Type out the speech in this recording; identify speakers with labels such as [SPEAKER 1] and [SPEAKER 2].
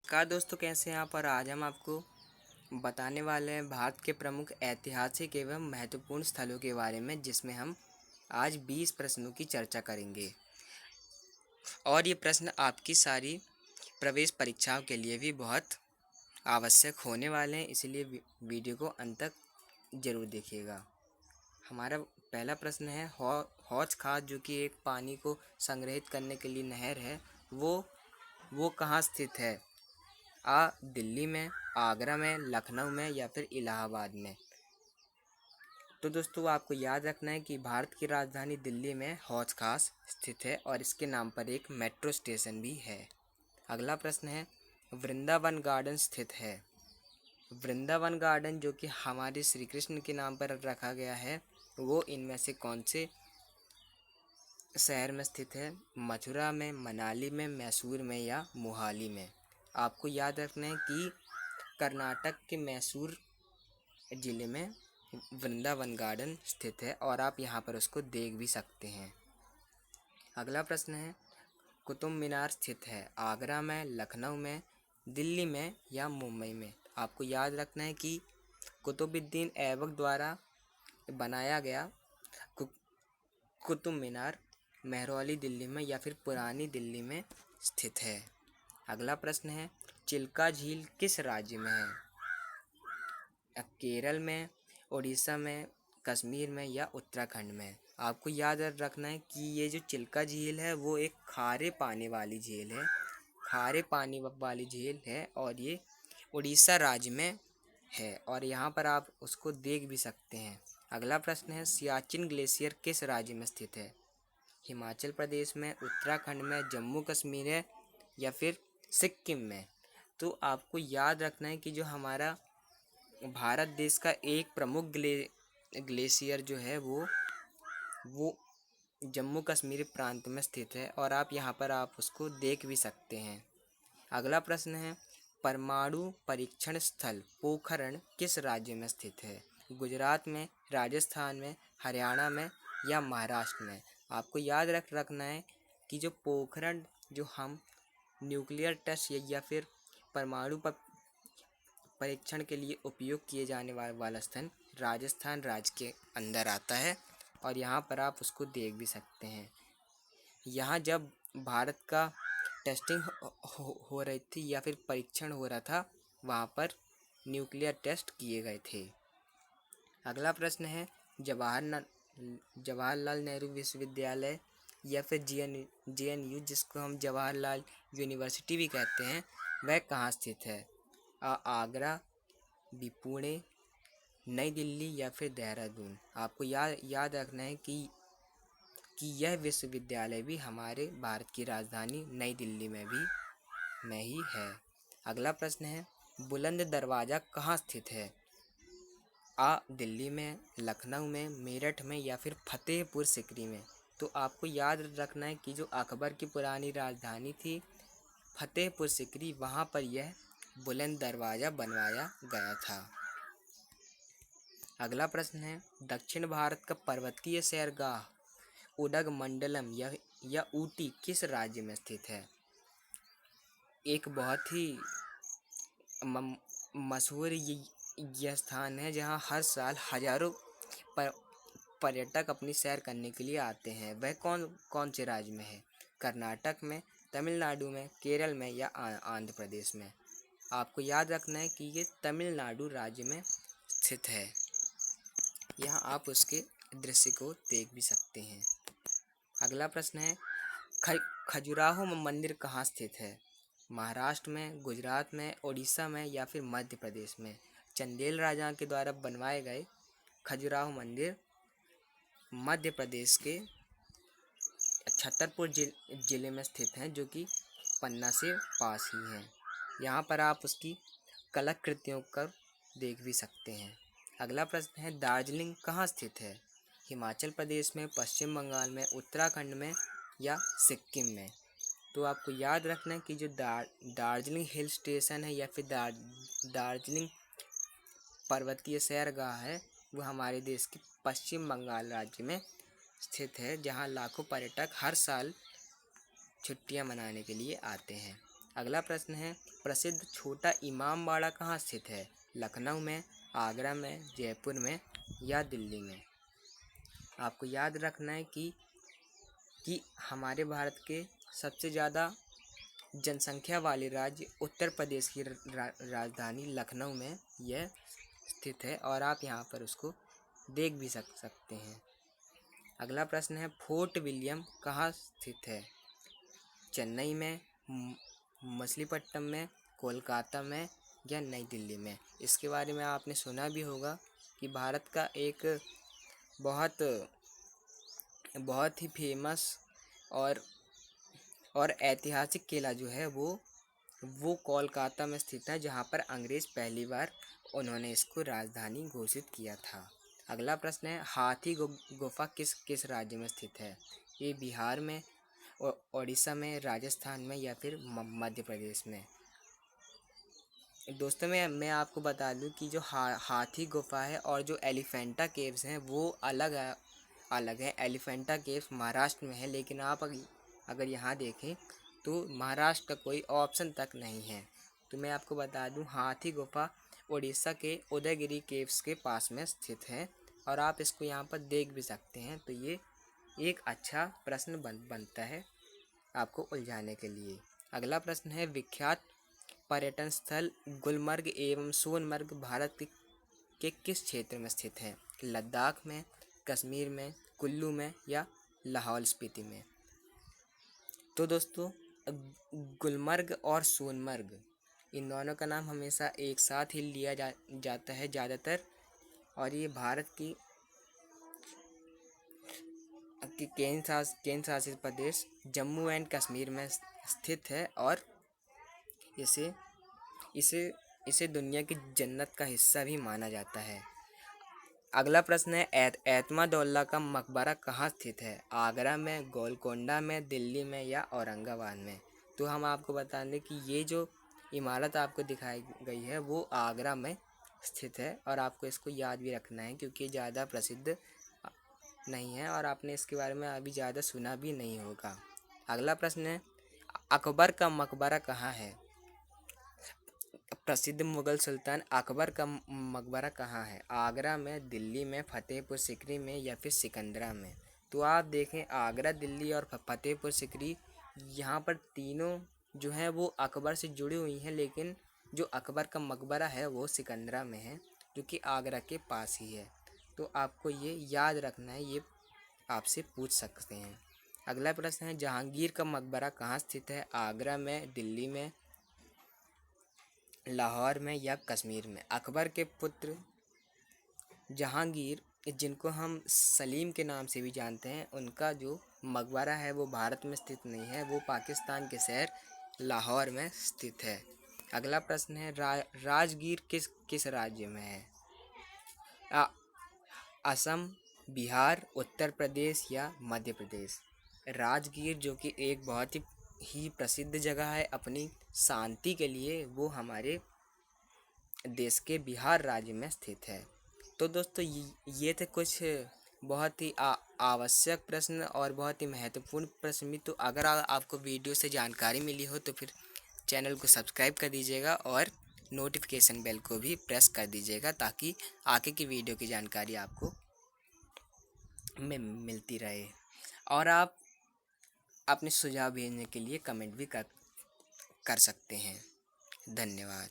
[SPEAKER 1] नमस्कार दोस्तों, कैसे हैं आप। और आज हम आपको बताने वाले हैं भारत के प्रमुख ऐतिहासिक एवं महत्वपूर्ण स्थलों के बारे में, जिसमें हम आज 20 प्रश्नों की चर्चा करेंगे। और ये प्रश्न आपकी सारी प्रवेश परीक्षाओं के लिए भी बहुत आवश्यक होने वाले हैं, इसलिए वीडियो को अंत तक ज़रूर देखिएगा। हमारा पहला प्रश्न है, हौज खास जो कि एक पानी को संग्रहित करने के लिए नहर है, वो कहाँ स्थित है। दिल्ली में, आगरा में, लखनऊ में या फिर इलाहाबाद में। तो दोस्तों आपको याद रखना है कि भारत की राजधानी दिल्ली में हौज खास स्थित है और इसके नाम पर एक मेट्रो स्टेशन भी है। अगला प्रश्न है, वृंदावन गार्डन स्थित है। वृंदावन गार्डन जो कि हमारे श्री कृष्ण के नाम पर रखा गया है, वो इनमें से कौन से शहर में स्थित है। मथुरा में, मनाली में, मैसूर में या मोहाली में। आपको याद रखना है कि कर्नाटक के मैसूर ज़िले में वृंदावन गार्डन स्थित है और आप यहाँ पर उसको देख भी सकते हैं। अगला प्रश्न है, कुतुब मीनार स्थित है आगरा में, लखनऊ में, दिल्ली में या मुंबई में। आपको याद रखना है कि कुतुबुद्दीन ऐबक द्वारा बनाया गया कुतुब मीनार महरौली दिल्ली में या फिर पुरानी दिल्ली में स्थित है। अगला प्रश्न है, चिल्का झील किस राज्य में है। केरल में, उड़ीसा में, कश्मीर में या उत्तराखंड में। आपको याद रखना है कि ये जो चिल्का झील है वो एक खारे पानी वाली झील है, खारे पानी वाली झील है और ये उड़ीसा राज्य में है और यहाँ पर आप उसको देख भी सकते हैं। अगला प्रश्न है, सियाचिन ग्लेशियर किस राज्य में स्थित है। हिमाचल प्रदेश में, उत्तराखंड में, जम्मू कश्मीर है या फिर सिक्किम में। तो आपको याद रखना है कि जो हमारा भारत देश का एक प्रमुख ग्लेशियर जो है वो जम्मू कश्मीर प्रांत में स्थित है और आप यहाँ पर आप उसको देख भी सकते हैं। अगला प्रश्न है, परमाणु परीक्षण स्थल पोखरण किस राज्य में स्थित है। गुजरात में, राजस्थान में, हरियाणा में या महाराष्ट्र में। आपको याद रखना है कि जो पोखरण जो हम न्यूक्लियर टेस्ट या फिर परमाणु परीक्षण के लिए उपयोग किए जाने वाला स्थल राजस्थान राज्य के अंदर आता है और यहाँ पर आप उसको देख भी सकते हैं। यहाँ जब भारत का टेस्टिंग हो रही थी या फिर परीक्षण हो रहा था, वहाँ पर न्यूक्लियर टेस्ट किए गए थे। अगला प्रश्न है, जवाहरलाल नेहरू विश्वविद्यालय या फिर JNU जिसको हम जवाहरलाल यूनिवर्सिटी भी कहते हैं, वह कहाँ स्थित है। आगरा, पुणे, नई दिल्ली या फिर देहरादून। आपको याद रखना है कि यह विश्वविद्यालय भी हमारे भारत की राजधानी नई दिल्ली में ही है। अगला प्रश्न है, बुलंद दरवाज़ा कहाँ स्थित है। दिल्ली में, लखनऊ में, मेरठ में या फिर फतेहपुर सिकरी में। तो आपको याद रखना है कि जो अकबर की पुरानी राजधानी थी फतेहपुर सिकरी, वहाँ पर यह बुलंद दरवाज़ा बनवाया गया था। अगला प्रश्न है, दक्षिण भारत का पर्वतीय सैरगाह उदगमंडलम या ऊटी किस राज्य में स्थित है। एक बहुत ही मशहूर यह स्थान है जहाँ हर साल हजारों पर्यटक अपनी सैर करने के लिए आते हैं। वह कौन से राज्य में है। कर्नाटक में, तमिलनाडु में, केरल में या आंध्र प्रदेश में। आपको याद रखना है कि ये तमिलनाडु राज्य में स्थित है। यहाँ आप उसके दृश्य को देख भी सकते हैं। अगला प्रश्न है, खजुराहो मंदिर कहाँ स्थित है। महाराष्ट्र में, गुजरात में, उड़ीसा में या फिर मध्य प्रदेश में। चंदेल राजा के द्वारा बनवाए गए खजुराहो मंदिर मध्य प्रदेश के छतरपुर जिले में स्थित हैं, जो कि पन्ना से पास ही हैं। यहाँ पर आप उसकी कलाकृतियों को देख भी सकते हैं। अगला प्रश्न है, दार्जिलिंग कहाँ स्थित है। हिमाचल प्रदेश में, पश्चिम बंगाल में, उत्तराखंड में या सिक्किम में। तो आपको याद रखना है कि जो दार्जिलिंग हिल स्टेशन है या फिर दार्जिलिंग पर्वतीय सैरगाह है, वो हमारे देश के पश्चिम बंगाल राज्य में स्थित है, जहाँ लाखों पर्यटक हर साल छुट्टियां मनाने के लिए आते हैं। अगला प्रश्न है, प्रसिद्ध छोटा इमाम बाड़ा कहाँ स्थित है? लखनऊ में, आगरा में, जयपुर में या दिल्ली में? आपको याद रखना है कि हमारे भारत के सबसे ज़्यादा जनसंख्या वाले राज्य उत्तर प्रदेश की राजधानी लखनऊ में यह स्थित है और आप यहाँ पर उसको देख भी सकते हैं। अगला प्रश्न है, फोर्ट विलियम कहाँ स्थित है? चेन्नई में, मछलीपट्टनम में, कोलकाता में या नई दिल्ली में? इसके बारे में आपने सुना भी होगा कि भारत का एक बहुत ही फेमस और ऐतिहासिक किला जो है वो कोलकाता में स्थित है, जहाँ पर अंग्रेज़ पहली बार उन्होंने इसको राजधानी घोषित किया था। अगला प्रश्न है, हाथी गुफा किस राज्य में स्थित है? ये बिहार में, ओडिशा में, राजस्थान में या फिर मध्य प्रदेश में? दोस्तों मैं आपको बता दूं कि जो हाथी गुफा है और जो एलिफेंटा केव्स हैं वो अलग है। एलिफेंटा केव्स महाराष्ट्र में है, लेकिन आप अगर यहाँ देखें तो महाराष्ट्र का कोई ऑप्शन तक नहीं है। तो मैं आपको बता दूं, हाथी गुफा उड़ीसा के उदयगिरी केव्स के पास में स्थित है और आप इसको यहाँ पर देख भी सकते हैं। तो ये एक अच्छा प्रश्न बनता है आपको उलझाने के लिए। अगला प्रश्न है, विख्यात पर्यटन स्थल गुलमर्ग एवं सोनमर्ग भारत के किस क्षेत्र में स्थित है? लद्दाख में, कश्मीर में, कुल्लू में या लाहौल स्पीति में? तो दोस्तों, गुलमर्ग और सोनमर्ग इन दोनों का नाम हमेशा एक साथ ही लिया जाता है ज़्यादातर, और ये भारत की केंद्र शासित प्रदेश जम्मू एंड कश्मीर में स्थित है और इसे दुनिया की जन्नत का हिस्सा भी माना जाता है। अगला प्रश्न है, एतमादुल्ला का मकबरा कहाँ स्थित है? आगरा में, गोलकोंडा में, दिल्ली में या औरंगाबाद में? तो हम आपको बता दें कि ये जो इमारत आपको दिखाई गई है वो आगरा में स्थित है और आपको इसको याद भी रखना है क्योंकि ज़्यादा प्रसिद्ध नहीं है और आपने इसके बारे में अभी ज़्यादा सुना भी नहीं होगा। अगला प्रश्न है, अकबर का मकबरा कहाँ है? प्रसिद्ध मुगल सुल्तान अकबर का मकबरा कहाँ है? आगरा में, दिल्ली में, फतेहपुर सिकरी में या फिर सिकंदरा में? तो आप देखें, आगरा, दिल्ली और फतेहपुर सिकरी, यहाँ पर तीनों जो हैं वो अकबर से जुड़ी हुई हैं, लेकिन जो अकबर का मकबरा है वो सिकंदरा में है जो कि आगरा के पास ही है। तो आपको ये याद रखना है, ये आपसे पूछ सकते हैं। अगला प्रश्न है, जहांगीर का मकबरा कहाँ स्थित है? आगरा में, दिल्ली में, लाहौर में या कश्मीर में? अकबर के पुत्र जहांगीर, जिनको हम सलीम के नाम से भी जानते हैं, उनका जो मकबरा है वो भारत में स्थित नहीं है, वो पाकिस्तान के शहर लाहौर में स्थित है। अगला प्रश्न है, राजगीर किस राज्य में है? असम, बिहार, उत्तर प्रदेश या मध्य प्रदेश? राजगीर जो कि एक बहुत ही प्रसिद्ध जगह है अपनी शांति के लिए, वो हमारे देश के बिहार राज्य में स्थित है। तो दोस्तों, ये थे कुछ बहुत ही आवश्यक प्रश्न और बहुत ही महत्वपूर्ण प्रश्न भी। तो अगर आपको वीडियो से जानकारी मिली हो तो फिर चैनल को सब्सक्राइब कर दीजिएगा और नोटिफिकेशन बेल को भी प्रेस कर दीजिएगा ताकि आगे की वीडियो की जानकारी आपको मिलती रहे। और आप अपने सुझाव भेजने के लिए कमेंट भी कर सकते हैं। धन्यवाद।